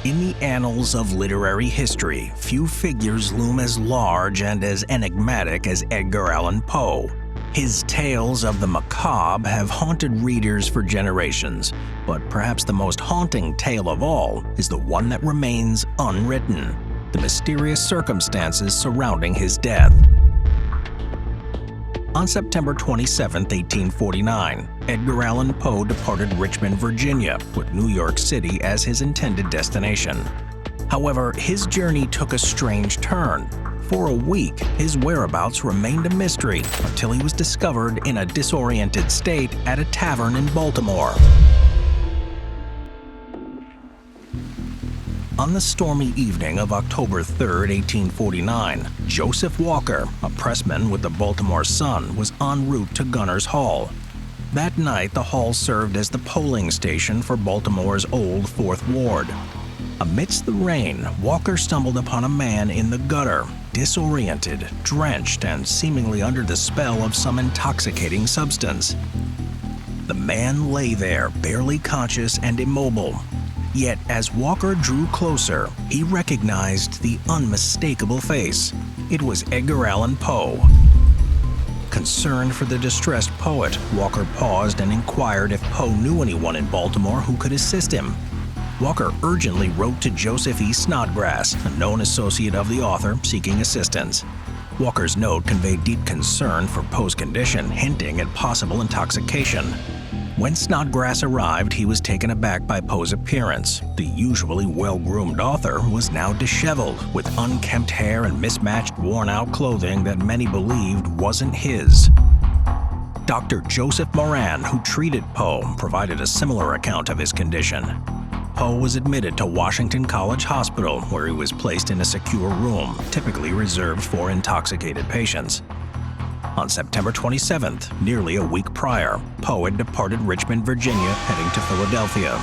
In the annals of literary history, few figures loom as large and as enigmatic as Edgar Allan Poe. His tales of the macabre have haunted readers for generations, but perhaps the most haunting tale of all is the one that remains unwritten: the mysterious circumstances surrounding his death. On September 27, 1849, Edgar Allan Poe departed Richmond, Virginia, with New York City as his intended destination. However, his journey took a strange turn. For a week, his whereabouts remained a mystery until he was discovered in a disoriented state at a tavern in Baltimore. On the stormy evening of October 3, 1849, Joseph Walker, a pressman with the Baltimore Sun, was en route to Gunners Hall. That night, the hall served as the polling station for Baltimore's old Fourth Ward. Amidst the rain, Walker stumbled upon a man in the gutter, disoriented, drenched, and seemingly under the spell of some intoxicating substance. The man lay there, barely conscious and immobile. Yet, as Walker drew closer, he recognized the unmistakable face. It was Edgar Allan Poe. Concerned for the distressed poet, Walker paused and inquired if Poe knew anyone in Baltimore who could assist him. Walker urgently wrote to Joseph E. Snodgrass, a known associate of the author, seeking assistance. Walker's note conveyed deep concern for Poe's condition, hinting at possible intoxication. When Snodgrass arrived, he was taken aback by Poe's appearance. The usually well-groomed author was now disheveled, with unkempt hair and mismatched, worn-out clothing that many believed wasn't his. Dr. Joseph Moran, who treated Poe, provided a similar account of his condition. Poe was admitted to Washington College Hospital, where he was placed in a secure room, typically reserved for intoxicated patients. On September 27th, nearly a week prior, Poe had departed Richmond, Virginia, heading to Philadelphia.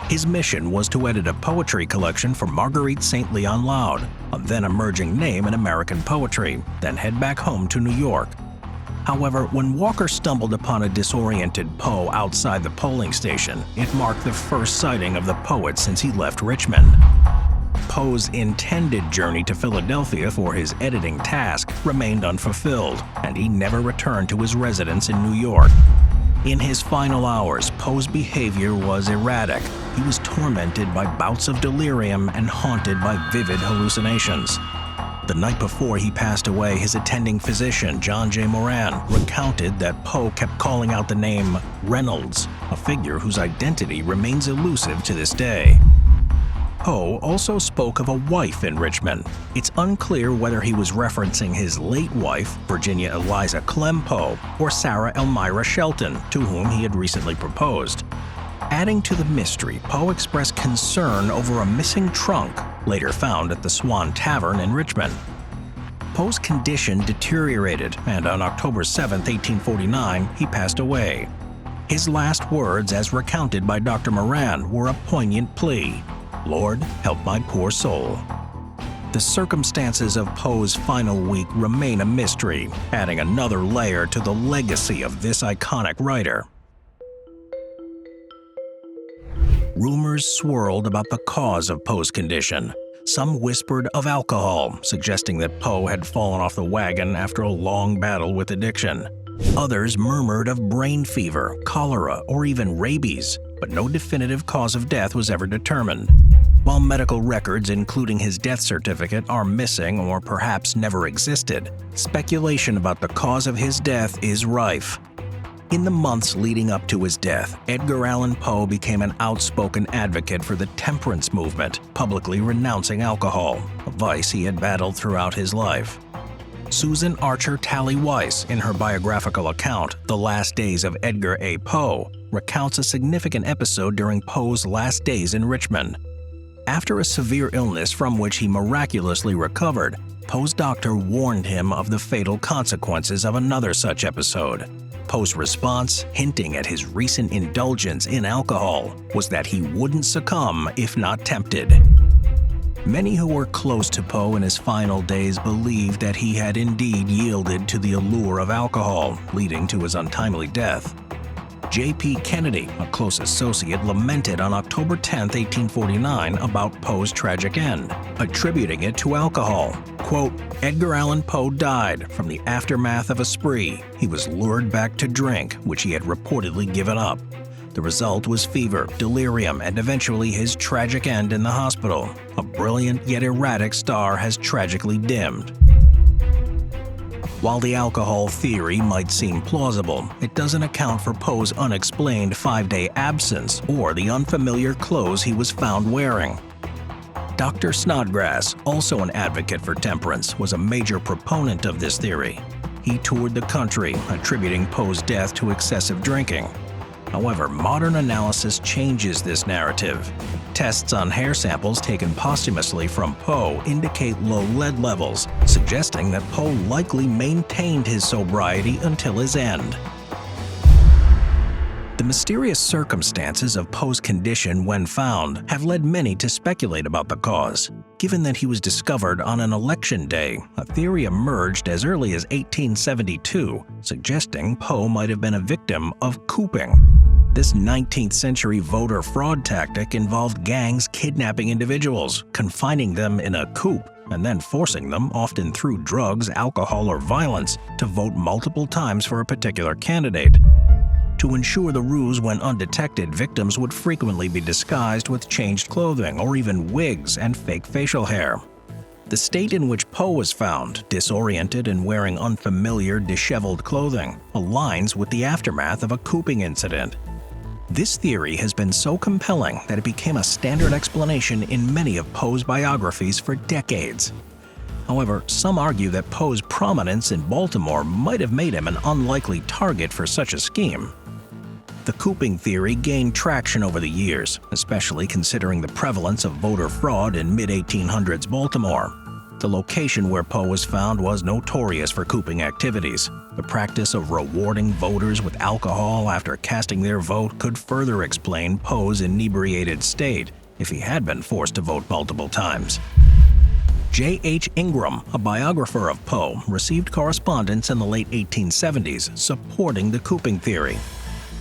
His mission was to edit a poetry collection for Marguerite St. Leon Loud, a then-emerging name in American poetry, then head back home to New York. However, when Walker stumbled upon a disoriented Poe outside the polling station, it marked the first sighting of the poet since he left Richmond. Poe's intended journey to Philadelphia for his editing task remained unfulfilled, and he never returned to his residence in New York. In his final hours, Poe's behavior was erratic. He was tormented by bouts of delirium and haunted by vivid hallucinations. The night before he passed away, his attending physician, John J. Moran, recounted that Poe kept calling out the name Reynolds, a figure whose identity remains elusive to this day. Poe also spoke of a wife in Richmond. It's unclear whether he was referencing his late wife, Virginia Eliza Clem Poe, or Sarah Elmira Shelton, to whom he had recently proposed. Adding to the mystery, Poe expressed concern over a missing trunk, later found at the Swan Tavern in Richmond. Poe's condition deteriorated, and on October 7, 1849, he passed away. His last words, as recounted by Dr. Moran, were a poignant plea: "Lord, help my poor soul." The circumstances of Poe's final week remain a mystery, adding another layer to the legacy of this iconic writer. Rumors swirled about the cause of Poe's condition. Some whispered of alcohol, suggesting that Poe had fallen off the wagon after a long battle with addiction. Others murmured of brain fever, cholera, or even rabies, but no definitive cause of death was ever determined. While medical records, including his death certificate, are missing or perhaps never existed, speculation about the cause of his death is rife. In the months leading up to his death, Edgar Allan Poe became an outspoken advocate for the temperance movement, publicly renouncing alcohol, a vice he had battled throughout his life. Susan Archer Talley Weiss, in her biographical account, The Last Days of Edgar A. Poe, recounts a significant episode during Poe's last days in Richmond. After a severe illness from which he miraculously recovered, Poe's doctor warned him of the fatal consequences of another such episode. Poe's response, hinting at his recent indulgence in alcohol, was that he wouldn't succumb if not tempted. Many who were close to Poe in his final days believed that he had indeed yielded to the allure of alcohol, leading to his untimely death. J.P. Kennedy, a close associate, lamented on October 10, 1849 about Poe's tragic end, attributing it to alcohol. Quote, Edgar Allan Poe died from the aftermath of a spree. He was lured back to drink, which he had reportedly given up. The result was fever, delirium, and eventually his tragic end in the hospital. A brilliant yet erratic star has tragically dimmed. While the alcohol theory might seem plausible, it doesn't account for Poe's unexplained 5-day absence or the unfamiliar clothes he was found wearing. Dr. Snodgrass, also an advocate for temperance, was a major proponent of this theory. He toured the country, attributing Poe's death to excessive drinking. However, modern analysis changes this narrative. Tests on hair samples taken posthumously from Poe indicate low lead levels, suggesting that Poe likely maintained his sobriety until his end. The mysterious circumstances of Poe's condition when found have led many to speculate about the cause. Given that he was discovered on an election day, a theory emerged as early as 1872, suggesting Poe might have been a victim of cooping. This 19th century voter fraud tactic involved gangs kidnapping individuals, confining them in a coop, and then forcing them, often through drugs, alcohol, or violence, to vote multiple times for a particular candidate. To ensure the ruse went undetected, victims would frequently be disguised with changed clothing or even wigs and fake facial hair. The state in which Poe was found, disoriented and wearing unfamiliar, disheveled clothing, aligns with the aftermath of a cooping incident. This theory has been so compelling that it became a standard explanation in many of Poe's biographies for decades. However, some argue that Poe's prominence in Baltimore might have made him an unlikely target for such a scheme. The cooping theory gained traction over the years, especially considering the prevalence of voter fraud in mid-1800s Baltimore. The location where Poe was found was notorious for cooping activities. The practice of rewarding voters with alcohol after casting their vote could further explain Poe's inebriated state if he had been forced to vote multiple times. J.H. Ingram, a biographer of Poe, received correspondence in the late 1870s supporting the cooping theory.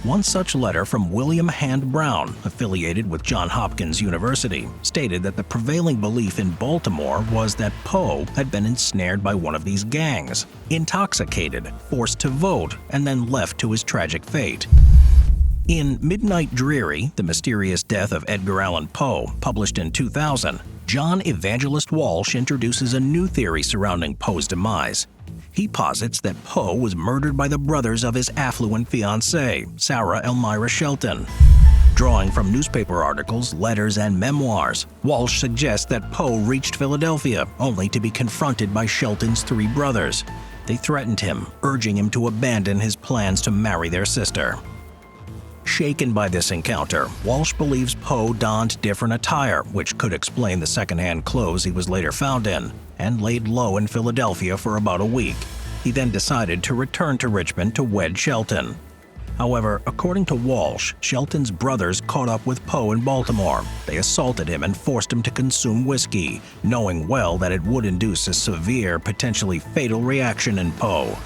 One such letter from William Hand Brown, affiliated with Johns Hopkins University, stated that the prevailing belief in Baltimore was that Poe had been ensnared by one of these gangs, intoxicated, forced to vote, and then left to his tragic fate. In Midnight Dreary, The Mysterious Death of Edgar Allan Poe, published in 2000, John Evangelist Walsh introduces a new theory surrounding Poe's demise. He posits that Poe was murdered by the brothers of his affluent fiancée, Sarah Elmira Shelton. Drawing from newspaper articles, letters, and memoirs, Walsh suggests that Poe reached Philadelphia only to be confronted by Shelton's 3 brothers. They threatened him, urging him to abandon his plans to marry their sister. Shaken by this encounter, Walsh believes Poe donned different attire, which could explain the secondhand clothes he was later found in, and laid low in Philadelphia for about a week. He then decided to return to Richmond to wed Shelton. However, according to Walsh, Shelton's brothers caught up with Poe in Baltimore. They assaulted him and forced him to consume whiskey, knowing well that it would induce a severe, potentially fatal reaction in Poe.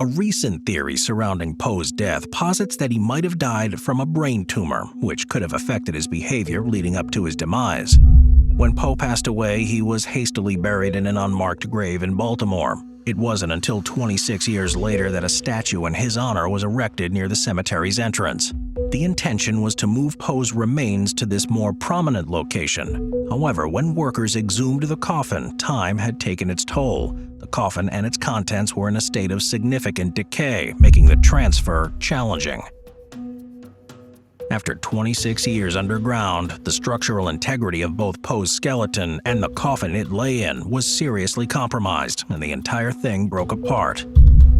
A recent theory surrounding Poe's death posits that he might have died from a brain tumor, which could have affected his behavior leading up to his demise. When Poe passed away, he was hastily buried in an unmarked grave in Baltimore. It wasn't until 26 years later that a statue in his honor was erected near the cemetery's entrance. The intention was to move Poe's remains to this more prominent location. However, when workers exhumed the coffin, time had taken its toll. The coffin and its contents were in a state of significant decay, making the transfer challenging. After 26 years underground, the structural integrity of both Poe's skeleton and the coffin it lay in was seriously compromised, and the entire thing broke apart.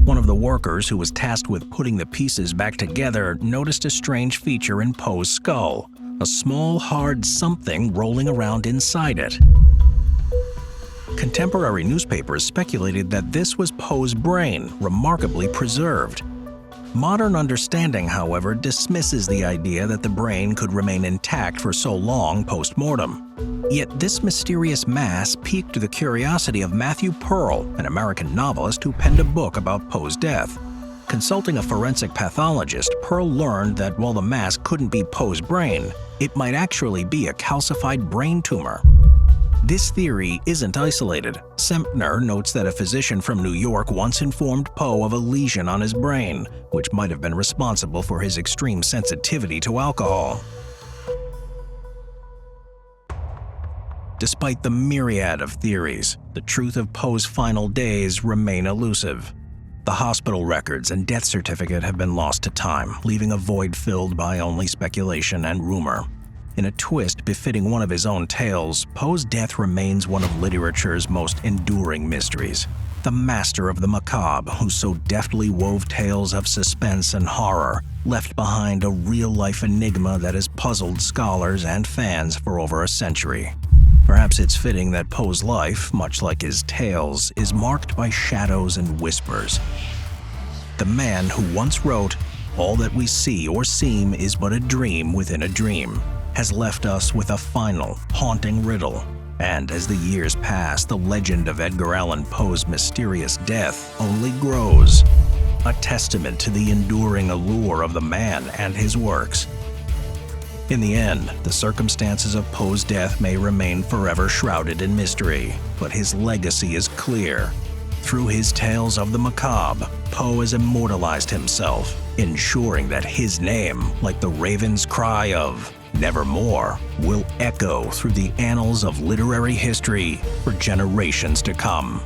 One of the workers who was tasked with putting the pieces back together noticed a strange feature in Poe's skull, a small, hard something rolling around inside it. Contemporary newspapers speculated that this was Poe's brain, remarkably preserved. Modern understanding, however, dismisses the idea that the brain could remain intact for so long post-mortem. Yet this mysterious mass piqued the curiosity of Matthew Pearl, an American novelist who penned a book about Poe's death. Consulting a forensic pathologist, Pearl learned that while the mass couldn't be Poe's brain, it might actually be a calcified brain tumor. This theory isn't isolated. Sempner notes that a physician from New York once informed Poe of a lesion on his brain, which might have been responsible for his extreme sensitivity to alcohol. Despite the myriad of theories, the truth of Poe's final days remain elusive. The hospital records and death certificate have been lost to time, leaving a void filled by only speculation and rumor. In a twist befitting one of his own tales, Poe's death remains one of literature's most enduring mysteries. The master of the macabre, who so deftly wove tales of suspense and horror, left behind a real-life enigma that has puzzled scholars and fans for over a century. Perhaps it's fitting that Poe's life, much like his tales, is marked by shadows and whispers. The man who once wrote, "All that we see or seem is but a dream within a dream," has left us with a final, haunting riddle. And as the years pass, the legend of Edgar Allan Poe's mysterious death only grows, a testament to the enduring allure of the man and his works. In the end, the circumstances of Poe's death may remain forever shrouded in mystery, but his legacy is clear. Through his tales of the macabre, Poe has immortalized himself, ensuring that his name, like the raven's cry of "Nevermore," will echo through the annals of literary history for generations to come.